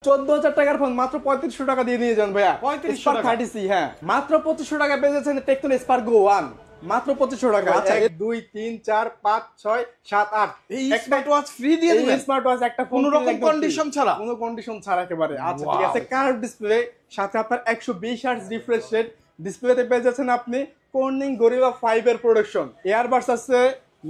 14,000 টাকার ফোন মাত্র 3500 টাকা দিয়ে নিয়ে যান ভাইয়া। 3500 টাকা 30C হ্যাঁ মাত্র 2500 টাকা পেয়ে যাচ্ছেন টেকনো স্পার্ক গো 1 মাত্র 2500 টাকা। আচ্ছা 1 2 3 4 5 6 7 8 এই স্মার্ট ওয়াচ ফ্রি দিয়ে দিবেন। এই স্মার্ট ওয়াচ একটা ফোন কোনো রকম কন্ডিশন ছাড়া, কোনো কন্ডিশন ছাড়া একেবারে। আচ্ছা ঠিক আছে, কার্ভ ডিসপ্লে সাথে আপনার 120 হার্টজ রিফ্রেশ রেট ডিসপ্লেতে পেয়ে যাচ্ছেন আপনি কর্নিং গরিলা 5 এর প্রোডাকশন, এয়ারবাডস আছে,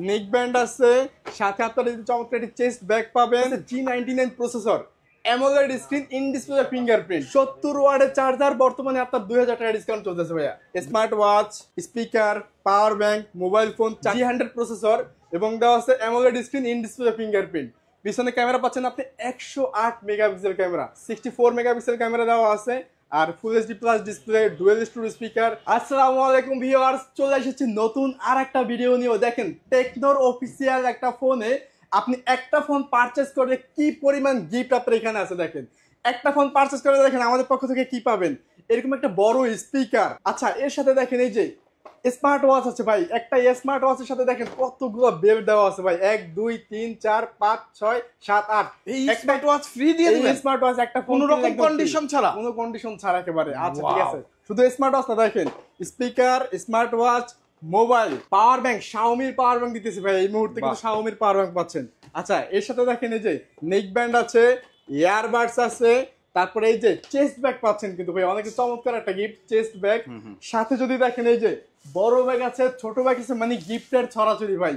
নেক ব্যান্ড আছে, সাথে আপনার এই চমৎকার একটি চেস্ট ব্যাগ পাবেন, G99 processor, AMOLED screen, in display fingerprint, 70 ওয়াটের চার্জার, বর্তমানে আপনার 2000 টাকা ডিসকাউন্ট চলতেছে ভাইয়া। Smart watch, speaker, power bank, mobile phone, G100 processor এবং দেওয়া আছে AMOLED screen, in display fingerprint. পিছনে ক্যামেরা পাচ্ছেন আপনি 108 মেগাপিক্সেল ক্যামেরা, 64 মেগাপিক্সেল ক্যামেরা দেওয়া আছে আর full HD plus display, dual studio speaker. আসসালামু আলাইকুম ভিউয়ার্স, চলে এসেছি নতুন আর একটা ভিডিও নিয়ে। দেখেন টেকনোর অফিসিয়াল একটা ফোনে আপনি একটা ফোন পারচেজ করে কি পরিমাণ গিফট আপনার এখানে আছে। দেখেন একটা ফোন পারচেজ করে দেখেন আমাদের পক্ষ থেকে কি পাবেন, এরকম একটা বড় স্পিকার। আচ্ছা এর সাথে দেখেন এই যে স্মার্ট ওয়াচ আছে ভাই, একটা স্মার্ট ওয়াচের সাথে দেখেন কতগুলো বেল্ট দেওয়া আছে ভাই, 1 2 3 4 5 6 7 8 এই স্মার্ট ওয়াচ ফ্রি দিয়ে দিবেন। স্মার্ট ওয়াচ একটা কোনো রকম কন্ডিশন ছাড়া, কোনো কন্ডিশন ছাড়া একেবারে। আচ্ছা ঠিক আছে, শুধু স্মার্ট ওয়াচ না, দেখেন speaker, smart watch, mobile, power bank, শাওমির পাওয়ার ব্যাংক দিতেছে ভাই এই মুহূর্তে, কিন্তু শাওমির পাওয়ার ব্যাংক পাচ্ছেন। আচ্ছা এর সাথে দেখেন এই যে নেক ব্যান্ড আছে, ইয়ারবাডস আছে, তারপরে এই যে চেস্ট ব্যাগ পাচ্ছেন কিন্তু ভাই অনেক চমৎকার একটা গিফট, চেস্ট ব্যাগ। সাথে যদি দেখেন এই যে বড় ব্যাগ আছে, ছোট ব্যাগ আছে, মানে গিফটের ছড়াছড়ি ভাই।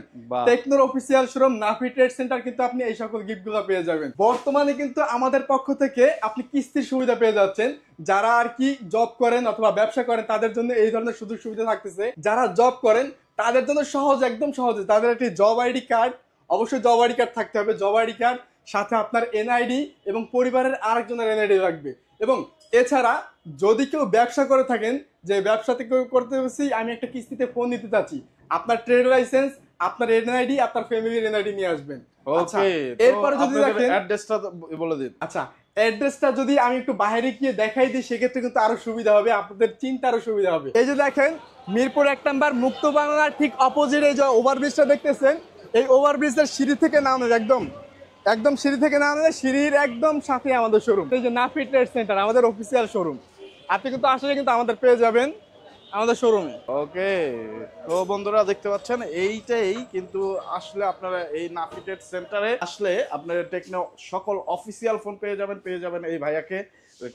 টেকনোর official showroom Nafi trade centre কিন্তু আপনি এই সকল গিফট গুলো পেয়ে যাবেন। বর্তমানে কিন্তু আমাদের পক্ষ থেকে আপনি কিস্তির সুবিধা পেয়ে যাচ্ছেন। যারা আর কি জব করেন অথবা ব্যবসা করেন তাদের জন্য এই ধরনের সুযোগ সুবিধা থাকতেছে। যারা জব করেন তাদের জন্য সহজ, একদম সহজে তাদের একটি জব আইডি কার্ড, অবশ্যই জব আইডি কার্ড থাকতে হবে, জব আইডি কার্ড সাথে আপনার এনআইডি এবং পরিবারের আরেকজনের এনআইডি লাগবে। এবং এছাড়া যদি কেউ ব্যবসা করে থাকেন, যে ব্যবসাতে কেউ করতে হচ্ছে আমি একটা কিস্তিতে ফোন নিতে চাচ্ছি, আপনার ট্রেড লাইসেন্স, আপনার এনআইডি, আপনার ফ্যামিলির এনআইডি নিয়ে আসবেন। আচ্ছা এরপরে যদি দেখেন অ্যাড্রেসটা বলে দিন। আচ্ছা অ্যাড্রেসটা যদি আমি একটু বাইরে গিয়ে দেখাই দিই সেক্ষেত্রে কিন্তু আরো সুবিধা হবে, আপনাদের চিন্তা আরো সুবিধা হবে। এই যে দেখেন মিরপুর 1 নাম্বার মুক্ত বাংলার ঠিক অপোজিট এই যে ওভারব্রিজটা দেখতেছেন, এই ওভারব্রিজের সিঁড়ি থেকে নামলে একদম সিঁড়ি থেকে নামলে সিঁড়ির একদম সাথে আমাদের শোরুম, এই যে নাফি ট্রেড সেন্টার আমাদের অফিসিয়াল শোরুম। আপনি কিন্তু আসলে কিন্তু আমাদের পেয়ে যাবেন আমাদের শোরুমে। ওকে তো বন্ধুরা দেখতে পাচ্ছেন এইটাই কিন্তু আসলে আপনারা এই নাফি ট্রেড সেন্টারে আসলে আপনারা টেকনো সকল অফিসিয়াল ফোন পেয়ে যাবেন এই ভাইয়াকে।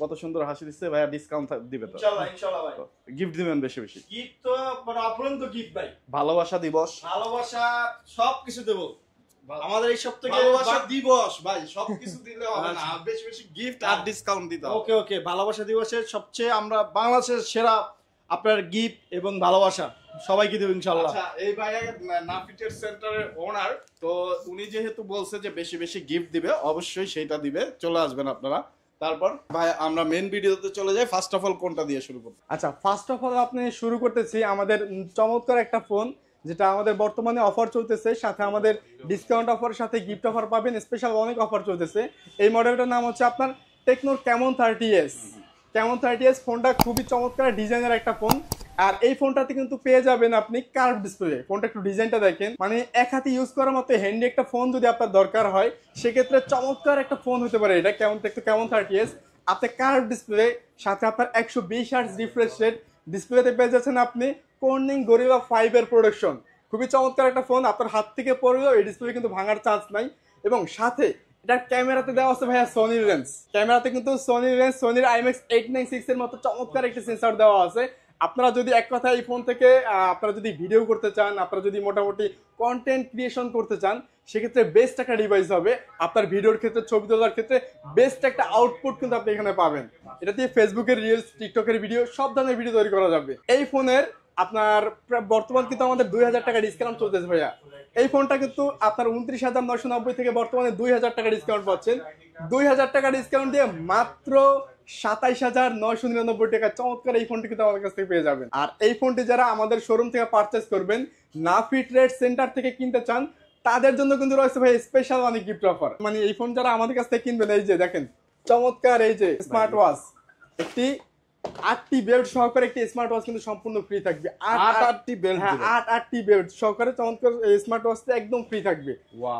কত সুন্দর হাসি দিচ্ছে ভাইয়া, ডিসকাউন্ট দিবে তো ইনশাআল্লাহ ভাই। গিফট দিবেন বেশি বেশি? গিফট তো মানে অপরন্ত গিফট ভাই, ভালোবাসা দিবস, ভালোবাসা সবকিছু দেব আমাদের এই সপ্তাহে। ভালোবাসা দিবস ভাই, সবকিছু দিলে হবে না, বেশি বেশি গিফট আর ডিসকাউন্ট দিতে হবে। ওকে ওকে, ভালোবাসা দিবসের সবচেয়ে আমরা বাংলাদেশের সেরা আপনার গিফট এবং ভালোবাসা সবাইকে দেব ইনশাআল্লাহ। আচ্ছা এই ভাইয়া নাফি ট্রেড সেন্টারের ওনার, তো উনি যেহেতু বলছে যে বেশি বেশি গিফট দিবে, অবশ্যই সেইটা দিবে, চলে আসবেন আপনারা। তারপর ভাই আমরা মেন ভিডিওতে চলে যাই। ফার্স্ট অফ অল কোনটা দিয়ে শুরু করব? আচ্ছা ফার্স্ট অফ অল আপনি শুরু করতেছি আমাদের চমৎকার একটা ফোন, যেটা আমাদের বর্তমানে অফার চলতেছে, সাথে আমাদের ডিসকাউন্ট অফার সাথে গিফট অফার পাবেন, স্পেশাল অনেক অফার চলতেছে। এই মডেলটার নাম হচ্ছে আপনার টেকনোর ক্যামন 30s। ক্যামন 30s ফোনটা খুবই চমৎকার ডিজাইনের একটা ফোন, আর এই ফোনটাতে কিন্তু পেয়ে যাবেন আপনি কার্ভ ডিসপ্লে। ফোনটা একটু ডিজাইনটা দেখেন, মানে এক হাতে ইউজ করার মতো হ্যান্ডি একটা ফোন যদি আপনার দরকার হয় সেক্ষেত্রে চমৎকার একটা ফোন হতে পারে এটা। ক্যামন 30s আপনি কার্ভ ডিসপ্লে সাথে আপনার 120 হার্টজ রিফ্রেশ রেট ডিসপ্লেতে পেয়ে যাচ্ছেন আপনি কর্নিং গরিলা 5 এর প্রোডাকশন। খুবই চমৎকার একটা ফোন, আপনার হাত থেকে পড়লেও এই ডিসপ্লে কিন্তু ভাঙার চান্স নাই। এবং সাথে এটার ক্যামেরাতে দেওয়া আছে ভাইয়া সোনির লেন্স, ক্যামেরাতে কিন্তু সোনির IMX 896 এর মতো চমৎকার একটা সেন্সর দেওয়া আছে। আপনারা যদি এক কথা এই ফোন থেকে আপনারা যদি ভিডিও করতে চান, আপনারা যদি মোটামুটি কন্টেন্ট ক্রিয়েশন করতে চান, সেক্ষেত্রে বেস্ট একটা ডিভাইস হবে। আপনার ভিডিওর ক্ষেত্রে, ছবি তোলার ক্ষেত্রে বেস্ট একটা আউটপুট কিন্তু আপনি এখানে পাবেন। এটা দিয়ে ফেসবুকের রিলস, টিকটকের ভিডিও, সব ধরনের ভিডিও তৈরি করা যাবে। এই ফোনের আপনার বর্তমান কিন্তু আমাদের 2000 টাকা ডিসকাউন্ট চলতেছে ভাইয়া। এই ফোনটা কিন্তু আপনার 29,990 থেকে বর্তমানে 2000 টাকা ডিসকাউন্ট পাচ্ছেন। 2000 টাকা ডিসকাউন্ট দিয়ে মাত্র 27,999 টাকা চমৎকার এই ফোনটি কিন্তু আমাদের কাছ থেকে পেয়ে যাবেন। আর এই ফোনটি যারা আমাদের শোরুম থেকে পারচেস করবেন, নাফি ট্রেড সেন্টার থেকে কিনতে চান, তাদের জন্য কিন্তু রয়েছে ভাই স্পেশাল অনেক গিফট অফার। মানে এই ফোন যারা আমাদের কাছ থেকে কিনবেন, এই যে দেখেন চমৎকার এই যে স্মার্ট ওয়াচ, একটি 8টি বেল্ট সহকারে একটি স্মার্ট ওয়াচ কিন্তু সম্পূর্ণ ফ্রি থাকবে। 8টি বেল্ট, হ্যাঁ 8টি বেল্ট সহকারে চমৎকার স্মার্ট ওয়াচটা একদম ফ্রি থাকবে।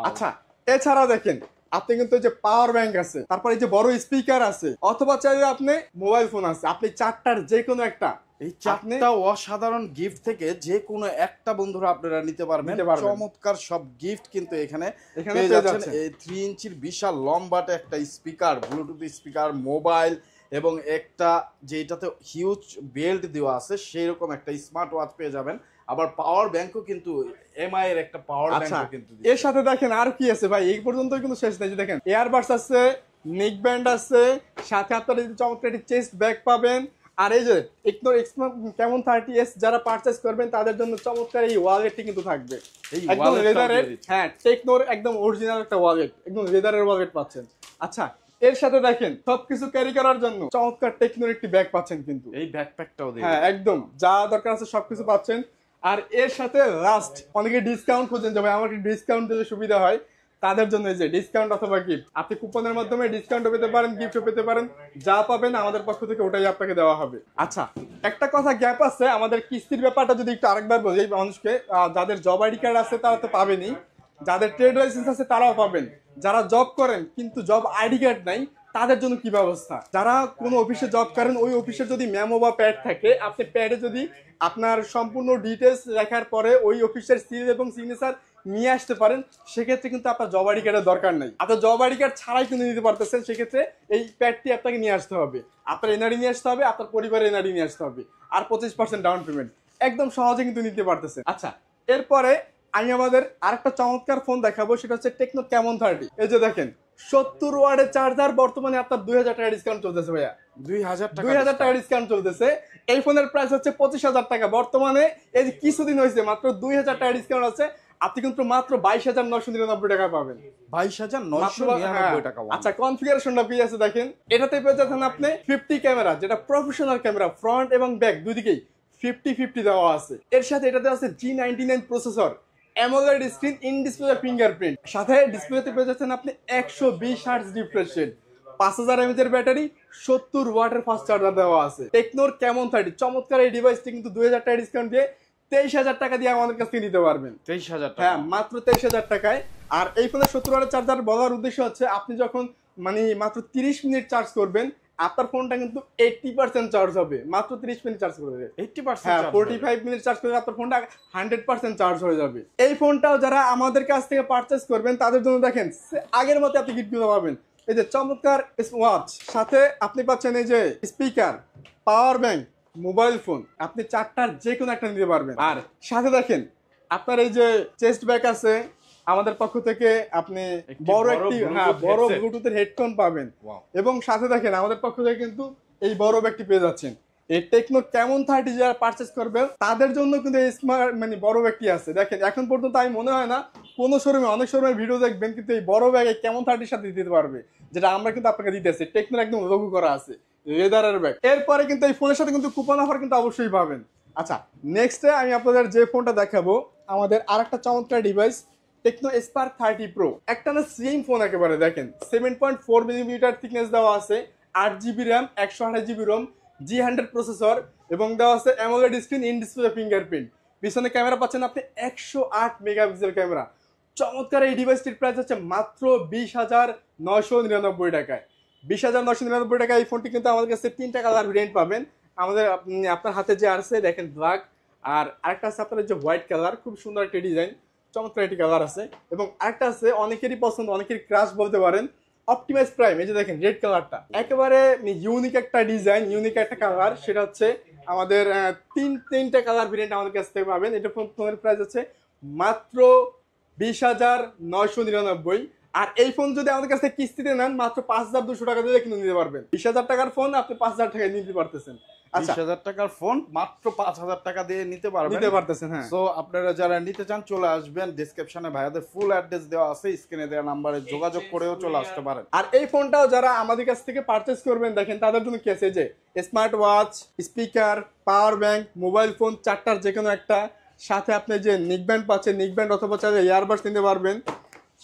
আচ্ছা এছাড়া দেখেন আপনি কিন্তু এই যে পাওয়ার ব্যাংক আছে, তারপর এই যে বড় স্পিকার আছে, অথবা চাইলে আপনি মোবাইল ফোন আছে, আপনি চারটার যে কোনো একটা এই চারটা অসাধারণ গিফট থেকে যে কোনো একটা বন্ধুরা আপনারা নিতে পারবেন। চমৎকার সব গিফট কিন্তু এখানে পেয়ে যাচ্ছেন। এই 3 ইঞ্চির বিশাল লম্বাটে একটা স্পিকার, ব্লুটুথ স্পিকার, মোবাইল এবং একটা যেটাতে হিউজ বেল্ট দেওয়া আছে সেই রকম একটা স্মার্ট ওয়াচ পেয়ে যাবেন। আবার পাওয়ার ব্যাংকও কিন্তু এমআই এর একটা পাওয়ার ব্যাংক কিন্তু এর সাথে দেখেন আর কি আছে ভাই, এই পর্যন্ত কিন্তু শেষ নাই। দেখেন এয়ারবাডস আছে, নেক ব্যান্ড আছে, সাথে আপনারা চমৎকার একটি চেস্ট ব্যাগ পাবেন। আর এই যে টেকনো কেমন 30s যারা পারচেজ করবেন তাদের জন্য চমৎকার এই ওয়ালেটটি কিন্তু থাকবে, একদম লেদারের। হ্যাঁ, টেকনোর একদম অরিজিনাল একটা ওয়ালেট, একদম লেদারের ওয়ালেট পাচ্ছেন। আচ্ছা, এর সাথে দেখেন সবকিছু ক্যারি করার জন্য চমৎকার টেকনোর একটি ব্যাগ পাচ্ছেন কিন্তু, এই ব্যাকপ্যাকটাও দিয়ে। হ্যাঁ, একদম যা দরকার আছে সবকিছু পাচ্ছেন। আর এর সাথে লাস্ট অনেকে ডিসকাউন্ট খোঁজেন যে ভাই আমার ডিসকাউন্ট দিলে সুবিধা হয়, তাদের জন্য এই যে ডিসকাউন্ট অথবা গিফট, আপনি কুপনের মাধ্যমে ডিসকাউন্টও পেতে পারেন, গিফটও পেতে পারেন, যা পাবেন আমাদের পক্ষ থেকে ওটাই আপনাকে দেওয়া হবে। আচ্ছা, একটা কথা গ্যাপ আছে, আমাদের কিস্তির ব্যাপারটা যদি একটু আরেকবার বলি এই মানুষকে, যাদের জব আইডি কার্ড আছে তারা তো পাবেনই, যাদের ট্রেড লাইসেন্স আছে তারাও পাবেন, যারা জব করেন কিন্তু জব আইডি কার্ড নাই তাদের জন্য কি ব্যবস্থা। যারা কোনো অফিসে জব করেন ওই অফিসের যদি মেমো বা প্যাড থাকে, আপনি প্যাডে যদি আপনার সম্পূর্ণ ডিটেলস লেখার পরে ওই অফিসের সিল এবং সিগনেচার নিয়ে আসতে পারেন, সেক্ষেত্রে কিন্তু আপনার জব আইডি কার্ডের দরকার নেই, আপনার জব আইডি কার্ড ছাড়াই কিন্তু নিতে পারতেছেন। সেক্ষেত্রে এই প্যাডটি আপনাকে নিয়ে আসতে হবে, আপনার এনআরই নিয়ে আসতে হবে, আপনার পরিবারের এনআরই নিয়ে আসতে হবে, আর 25% ডাউন পেমেন্ট, একদম সহজে কিন্তু নিতে পারতেছেন। আচ্ছা, এরপরে আমি আমাদের আরেকটা চমৎকার ফোন দেখাবো, সেটা হচ্ছে টেকনো ক্যামন 30। এই যে দেখেন 70 ওয়াটের চার্জার, বর্তমানে আপনার 2000 টাকা ডিসকাউন্ট চলতেছে ভাইয়া, 2000 টাকা ডিসকাউন্ট চলতেছে। এই ফোনের প্রাইস হচ্ছে 25,000 টাকা বর্তমানে, এই যে কিছুদিন হয়েছে মাত্র 2000 টাকা ডিসকাউন্ট আছে, আপনি কিন্তু মাত্র 22,999 টাকা পাবেন। 22,999 টাকা। আচ্ছা, কনফিগারেশনটা কি আছে দেখেন, এটাতে পেয়ে যাচ্ছেন আপনি 50 ক্যামেরা, যেটা প্রফেশনাল ক্যামেরা, ফ্রন্ট এবং ব্যাক দুই দিকেই 50-50 দেওয়া আছে। এর সাথে এটাতে আছে G99 processor, AMOLED screen, in display fingerprint, সাথে ডিসপ্লেতে পেয়ে যাচ্ছেন আপনি 120 হার্টজ রিফ্রেশ রেট, 5000 mAh এর ব্যাটারি, 70 ওয়াটের ফাস্ট চার্জার দেওয়া আছে। টেকনোর ক্যামন 30 চমৎকার এই ডিভাইসটি কিন্তু 2000 টাকা ডিসকাউন্ট দিয়ে 23,000 টাকা দিয়ে আমাদের কাছ থেকে নিতে পারবেন। 23,000 টাকা? হ্যাঁ, মাত্র 23,000 টাকায়। আর এই ফোনের 70 ওয়াটের চার্জার বলার উদ্দেশ্য হচ্ছে আপনি যখন মানে মাত্র 30 মিনিট চার্জ করবেন, আপনার ফোনটা কিন্তু 80% চার্জ হবে, মাত্র 30 মিনিট চার্জ করবে। 80%? হ্যাঁ, 45 মিনিট চার্জ করলে আপনার ফোনটা 100% চার্জ হয়ে যাবে। এই ফোনটাও যারা আমাদের কাছ থেকে পারচেজ করবেন তাদের জন্য দেখেন আগের মতো আপনি গিফটগুলো পাবেন। এই যে চমৎকার ওয়াচ, সাথে আপনি পাচ্ছেন এই যে speaker, power bank, mobile phone, আপনি চারটার যে কোনো একটা নিতে পারবেন। আর সাথে দেখেন আপনার এই যে চেস্ট ব্যাগ আছে, আমাদের পক্ষ থেকে আপনি বড় একটি বড় ব্লুটুথের হেডফোন পাবেন। এবং সাথে দেখেন আমাদের পক্ষ থেকে কিন্তু এই বড় ব্যাগটি পেয়ে যাচ্ছেন। এই টেকনো ক্যামন 30 যারা পারচেজ করবে তাদের জন্য কিন্তু এই স্মার্ট মানে বড় ব্যাগটি আছে। দেখেন এখন পর্যন্ত আমি মনে হয় না কোনো শোরুমে, অনেক শোরুমে ভিডিও দেখবেন কিন্তু এই বড় ব্যাগ এই ক্যামন 30 সাথে দিতে পারবে, যেটা আমরা কিন্তু আপনাকে দিতেছি। টেকনোর একদম লোগো করা আছে, লেদারের ব্যাগ। এরপরে কিন্তু এই ফোনের সাথে কিন্তু কুপন অফার কিন্তু অবশ্যই পাবেন। আচ্ছা, নেক্সটে আমি আপনাদের যে ফোনটা দেখাবো, আমাদের আরেকটা চমৎকার ডিভাইস টেকনো স্পার্ক 30 প্রো, একটা না স্লিম ফোন একেবারে। দেখেন 7.4 মিলিমিটার থিকনেস দেওয়া আছে, 8GB RAM, 128GB Rome, G100 processor, এবং দেওয়া আছে AMOLED screen, in display fingerprint. পিছনে ক্যামেরা পাচ্ছেন আপনি 108 মেগাপিক্সেল ক্যামেরা। চমৎকার এই ডিভাইসটির প্রাইস হচ্ছে মাত্র 20,999 টাকায়। 20,999 টাকায় এই ফোনটি কিন্তু আমাদের কাছে 3টা কালার ভেরিয়েন্ট পাবেন। আমাদের আপনার হাতে যে আছে দেখেন ব্ল্যাক, আর আরেকটা আছে আপনার যে হোয়াইট কালার, খুব সুন্দর একটা ডিজাইন, চমৎকার একটি কালার আছে। এবং আরেকটা আছে অনেকেরই পছন্দ, অনেকেরই ক্রাশ বলতে পারেন, অপটিমাইজ প্রাইম। এই যে দেখেন রেড কালারটা, একেবারে ইউনিক একটা ডিজাইন, ইউনিক একটা কালার। সেটা হচ্ছে আমাদের তিনটা কালার ভেরিয়েন্ট আমাদের কাছ থেকে পাবেন। এটা ফোনের প্রাইস হচ্ছে মাত্র 20,999। আর এই ফোন যদি আমাদের কাছে কিস্তিতে নেন মাত্র 5,200 টাকা দিয়ে কিন্তু নিতে পারবেন। 20,000 টাকার ফোন আপনি 5,000 টাকায় নিতে পারতেছেন। 20,000 টাকার ফোন মাত্র 5,000 টাকা দিয়ে নিতে পারতেছেন। হ্যাঁ, সো আপনারা যারা নিতে চান চলে আসবেন, ডেসক্রিপশনে ভাইয়াদের ফুল অ্যাড্রেস দেওয়া আছে, স্ক্রিনে দেওয়া নাম্বারে যোগাযোগ করেও চলে আসতে পারেন। আর এই ফোনটাও যারা আমাদের কাছ থেকে পারচেজ করবেন দেখেন তাদের জন্য কি আছে, যে smart watch, speaker, power bank, mobile phone, চারটার যে কোনো একটা, সাথে আপনি যে নিক ব্যান্ড পাচ্ছেন, নিক ব্যান্ড অথবা চাইলে ইয়ারবাডস নিতে পারবেন।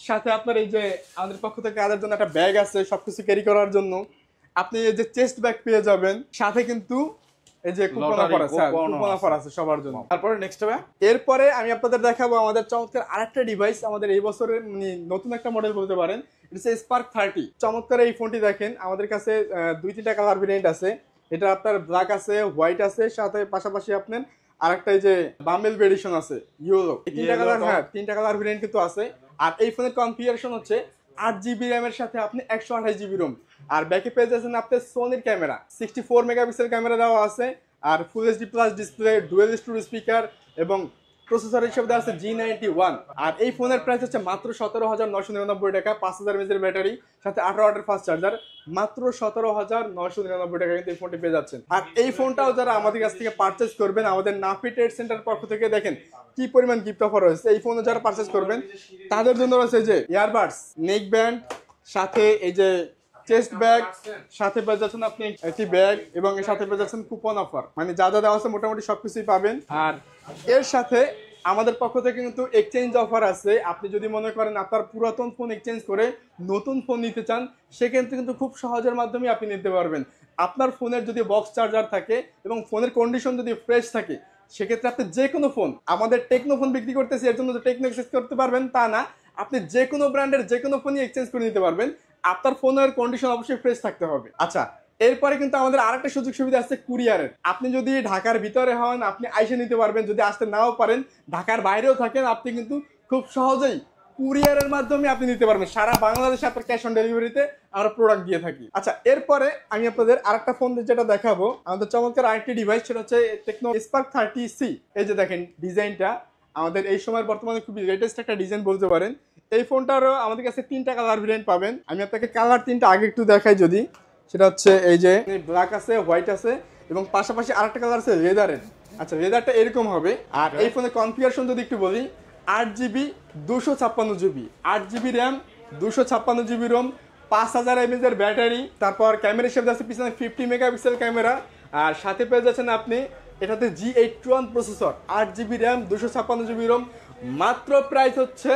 সাথে আপনার এই যে আমাদের পক্ষ থেকে তাদের জন্য একটা ব্যাগ আছে সবকিছু ক্যারি করার জন্য। আপনি এই যে চেস্ট ব্যাগ পেয়ে যাবেন, সাথে কিন্তু এই যে কুপন Lottery, অফার আছে, coupon কুপন আছে। অফার আছে সবার জন্য। তারপরে নেক্সট ভাইয়া এরপরে আমি আপনাদের দেখাবো আমাদের চমৎকার আরেকটা ডিভাইস, আমাদের এই বছরের মানে নতুন একটা মডেল বলতে পারেন, এটা হচ্ছে স্পার্ক 30। চমৎকার এই ফোনটি দেখেন, আমাদের কাছে 2-3টা কালার ভেরিয়েন্ট আছে। এটা আপনার ব্ল্যাক আছে, হোয়াইট আছে, সাথে পাশাপাশি আপনার আরেকটা এই যে বাম্বেল এডিশন আছে ইয়েলো। এই তিনটা কালার, হ্যাঁ 3টা কালার ভেরিয়েন্ট কিন্তু আছে। আর এই ফোনের কনফিগারেশন হচ্ছে 8GB র্যামের সাথে আপনি 128GB রোম। আর ব্যাকে পেয়ে যাচ্ছেন আপনার সোনির ক্যামেরা, 64 মেগাপিক্সেল ক্যামেরা দেওয়া আছে। আর full HD plus display, dual storage speaker এবং প্রসেসর হিসেবে দেওয়া আছে G91। আর এই ফোনের প্রাইস হচ্ছে মাত্র 17,999 টাকা, 5000 mAh ব্যাটারি, সাথে 18 ওয়াটের ফাস্ট চার্জার, মাত্র 17,999 টাকা কিন্তু এই ফোনটি পেয়ে যাচ্ছেন। আর এই ফোনটাও যারা আমাদের কাছ থেকে পারচেজ করবেন, আমাদের নাফি ট্রেড সেন্টার পক্ষ থেকে দেখেন কি পরিমাণ গিফট অফার রয়েছে। এই ফোনে যারা পারচেজ করবেন তাদের জন্য রয়েছে এই যে ইয়ারবাডস, নেক ব্যান্ড, সাথে এই যে চেস্ট ব্যাগ, সাথে পেয়ে যাচ্ছেন আপনি একটি ব্যাগ, এবং এর সাথে পেয়ে যাচ্ছেন কুপন অফার। মানে যা যা দেওয়া আছে মোটামুটি সবকিছুই পাবেন। আর এর সাথে আমাদের পক্ষ থেকে কিন্তু এক্সচেঞ্জ অফার আছে। আপনি যদি মনে করেন আপনার পুরাতন ফোন এক্সচেঞ্জ করে নতুন ফোন নিতে চান, সেক্ষেত্রে কিন্তু খুব সহজের মাধ্যমে আপনি নিতে পারবেন। আপনার ফোনের যদি বক্স চার্জার থাকে এবং ফোনের কন্ডিশন যদি ফ্রেশ থাকে, সেক্ষেত্রে আপনি যে কোনো ফোন, আমাদের টেকনো ফোন বিক্রি করতেছি এর জন্য যে টেকনো এক্সচেঞ্জ করতে পারবেন তা না, আপনি যে কোনো ব্র্যান্ডের যে কোনো ফোনই এক্সচেঞ্জ করে নিতে পারবেন। আপনার ফোনের কন্ডিশন অবশ্যই ফ্রেশ থাকতে হবে। আচ্ছা, এরপরে কিন্তু আমাদের আরেকটা সুযোগ সুবিধা আছে কুরিয়ারের। আপনি যদি ঢাকার ভিতরে হন, আপনি আইসে নিতে পারবেন। যদি আসতে নাও পারেন, ঢাকার বাইরেও থাকেন, আপনি কিন্তু খুব সহজেই কুরিয়ারের মাধ্যমে আপনি নিতে পারবেন। সারা বাংলাদেশে আপনার ক্যাশ অন ডেলিভারিতে আমরা প্রোডাক্ট দিয়ে থাকি। আচ্ছা, এরপরে আমি আপনাদের আরেকটা ফোন যেটা দেখাবো, আমাদের চমৎকার আরেকটি ডিভাইস, সেটা হচ্ছে টেকনো স্পার্ক 30C। এই যে দেখেন ডিজাইনটা, আমাদের এই সময়ের বর্তমানে খুবই লেটেস্ট একটা ডিজাইন বলতে পারেন। এই ফোনটারও আমাদের কাছে 3টা কালার ভেরিয়েন্ট পাবেন। আমি আপনাকে কালার 3টা আগে একটু দেখাই যদি, সেটা হচ্ছে এই যে ব্ল্যাক আছে, হোয়াইট আছে, এবং পাশাপাশি আরেকটা কালার আছে লেদারের। আচ্ছা, লেদারটা এরকম হবে। আর এই ফোনের কনফিগারেশন যদি একটু বলি, 8GB 256GB, 8GB RAM, 256GB ROM, 5000 mAh এর ব্যাটারি। তারপর ক্যামেরা হিসেবে আছে পিছনে 50 মেগাপিক্সেল ক্যামেরা। আর সাথে পেয়ে যাচ্ছেন আপনি এটাতে G81 processor, 8GB RAM, 256GB ROM. মাত্র প্রাইস হচ্ছে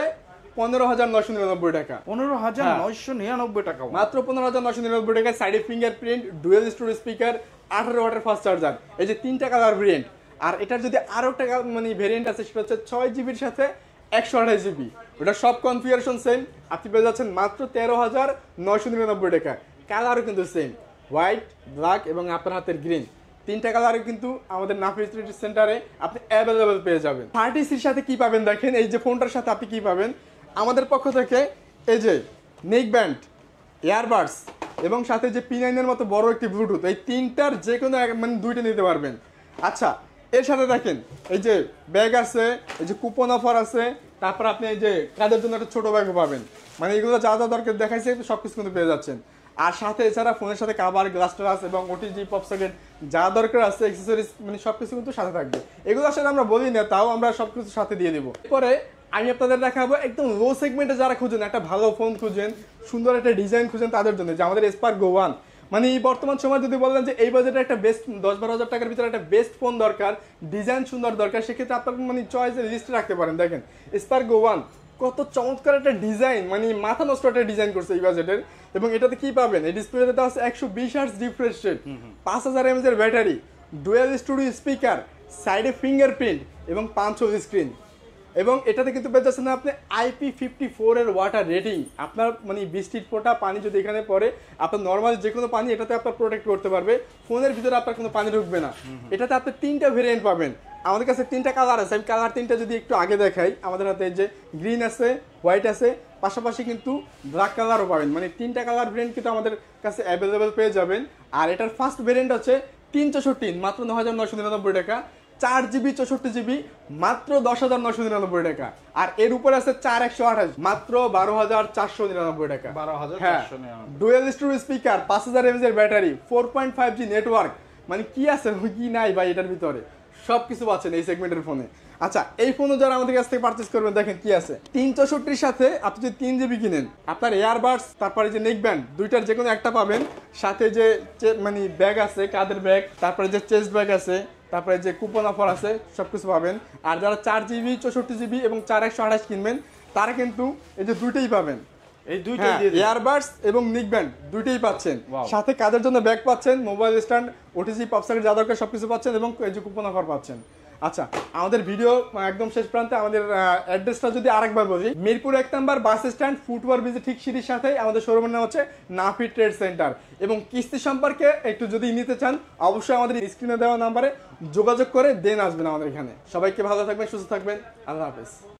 15,999 টাকা। 15,999 টাকা, মাত্র 15,999 টাকা। সাইডে ফিঙ্গারপ্রিন্ট, ডুয়েল স্টোরেজ স্পিকার, 18 ওয়াটের ফাস্ট চার্জার, এই যে 3টা কালার ভেরিয়েন্ট। আর এটার যদি আরো একটা মানে ভেরিয়েন্ট আছে, সেটা হচ্ছে 6GBর সাথে 128GB। ওটা সব কনফিগারেশন সেম। আপনি পেয়ে যাচ্ছেন মাত্র 13,999 টাকা। কালারও কিন্তু সেম, হোয়াইট, ব্ল্যাক এবং আপনার হাতের গ্রিন। 3টা কালারে কিন্তু আমাদের নাফি ট্রেড সেন্টারে আপনি অ্যাভেলেবেল পেয়ে যাবেন। 30Cর সাথে কি পাবেন দেখেন, এই যে ফোনটার সাথে আপনি কি পাবেন, আমাদের পক্ষ থেকে এই যে নেক ব্যান্ড, ইয়ারবাডস এবং সাথে যে P9 এর মতো বড় একটি ব্লুটুথ, এই 3টার যে কোনো মানে 2টা নিতে পারবেন। আচ্ছা, এর সাথে দেখেন এই যে ব্যাগ আছে, এই যে কুপন অফার আছে, তারপর আপনি এই যে কাদের জন্য একটা ছোট ব্যাগও পাবেন। মানে এগুলো যা যা দরকার দেখাইছে সব কিছু কিন্তু পেয়ে যাচ্ছেন। আর সাথে এছাড়া ফোনের সাথে কাভার, গ্লাস টাস এবং ওটিজি, পপ সকেট যা দরকার আছে, অ্যাক্সেসরিজ, মানে সব কিছু কিন্তু সাথে থাকবে। এগুলো আসলে আমরা বলি না, তাও আমরা সব কিছু সাথে দিয়ে দিব। এরপরে আমি আপনাদের দেখাবো একদম লো সেগমেন্টে যারা খুঁজেন, একটা ভালো ফোন খুঁজেন, সুন্দর একটা ডিজাইন খুঁজেন, তাদের জন্য যে আমাদের স্পার্ক গো 1। মানে এই বর্তমান সময় যদি বলেন যে এই বাজেটে একটা বেস্ট 10-12 হাজার টাকার ভিতরে একটা বেস্ট ফোন দরকার, ডিজাইন সুন্দর দরকার, সেক্ষেত্রে আপনার মানে চয়েসের লিস্টে রাখতে পারেন। দেখেন স্পার্ক গো 1 কত চমৎকার একটা ডিজাইন, মানে মাথা নষ্ট একটা ডিজাইন করছে এই বাজেটের। এবং এটাতে কি পাবেন, এই ডিসপ্লেতে দেওয়া আছে 120 হার্টজ রিফ্রেশ রেট, 5000 mAh এর ব্যাটারি, ডুয়েল স্টুডিও স্পিকার, সাইডে ফিঙ্গারপ্রিন্ট এবং 5 স্ক্রিন। এবং এটাতে কিন্তু পেয়ে যাচ্ছেন আপনি IP54 এর ওয়াটার রেটিং। আপনার মানে বৃষ্টির ফোঁটা পানি যদি এখানে পড়ে, আপনার নর্মাল যে কোনো পানি এটাতে আপনার প্রোটেক্ট করতে পারবে, ফোনের ভিতরে আপনার কোনো পানি ঢুকবে না। এটাতে আপনি 3টা ভেরিয়েন্ট পাবেন। আমাদের কাছে 3টা কালার আছে, আমি কালার 3টা যদি একটু আগে দেখাই, আমাদের হাতে যে গ্রিন আছে, হোয়াইট আছে, পাশাপাশি কিন্তু ব্ল্যাক কালারও পাবেন। মানে 3টা কালার ভেরিয়েন্ট কিন্তু আমাদের কাছে অ্যাভেলেবেল পেয়ে যাবেন। আর এটার ফার্স্ট ভেরিয়েন্ট হচ্ছে 364, মাত্র 9,999 টাকা। 4GB 64GB মাত্র 10,999 টাকা। আর এর উপরে আছে 4128, মাত্র 12,499 টাকা। 12,499। ডুয়েল স্টোরেজ স্পিকার, 5000 mAh এর ব্যাটারি, 4.5G নেটওয়ার্ক, মানে কি আছে কি নাই ভাই এটার ভিতরে, সব কিছু পাচ্ছেন এই সেগমেন্টের ফোনে। আচ্ছা, এই ফোনও যারা আমাদের কাছ থেকে পারচেজ করবেন, দেখেন কি আছে। 364 সাথে আপনি যদি 3GB কিনেন, আপনার এয়ারবাডস, তারপরে যে নেক ব্যান্ড, দুইটার যে কোনো একটা পাবেন। সাথে যে মানে ব্যাগ আছে, কাঁধের ব্যাগ, তারপরে যে চেস্ট ব্যাগ আছে, তারপরে যে কুপন অফার আছে, সব কিছু পাবেন। আর যারা 4GB 64GB এবং 4128 কিনবেন, তারা কিন্তু এই যে দুইটাই পাবেন। এই দুইটাই হ্যাঁ, দিয়ে দিন। ইয়ারবাডস এবং নিক ব্যান্ড দুইটাই পাচ্ছেন। Wow. সাথে কাজের জন্য ব্যাগ পাচ্ছেন, মোবাইল স্ট্যান্ড, ওটিজি পপসাকেট যা দরকার সবকিছু পাচ্ছেন এবং এই যে কুপন অফার পাচ্ছেন। আচ্ছা, আমাদের ভিডিও একদম শেষ প্রান্তে আমাদের অ্যাড্রেসটা যদি আরেকবার বলি, মিরপুর 1 নম্বর বাস স্ট্যান্ড ফুটওভার ব্রিজের ঠিক সিঁড়ির সাথেই আমাদের শোরুমের নাম হচ্ছে নাফি ট্রেড সেন্টার। এবং কিস্তি সম্পর্কে একটু যদি নিতে চান অবশ্যই আমাদের স্ক্রিনে দেওয়া নাম্বারে যোগাযোগ করে দেন আসবেন আমাদের এখানে। সবাইকে ভালো থাকবেন, সুস্থ থাকবেন, আল্লাহ হাফেজ।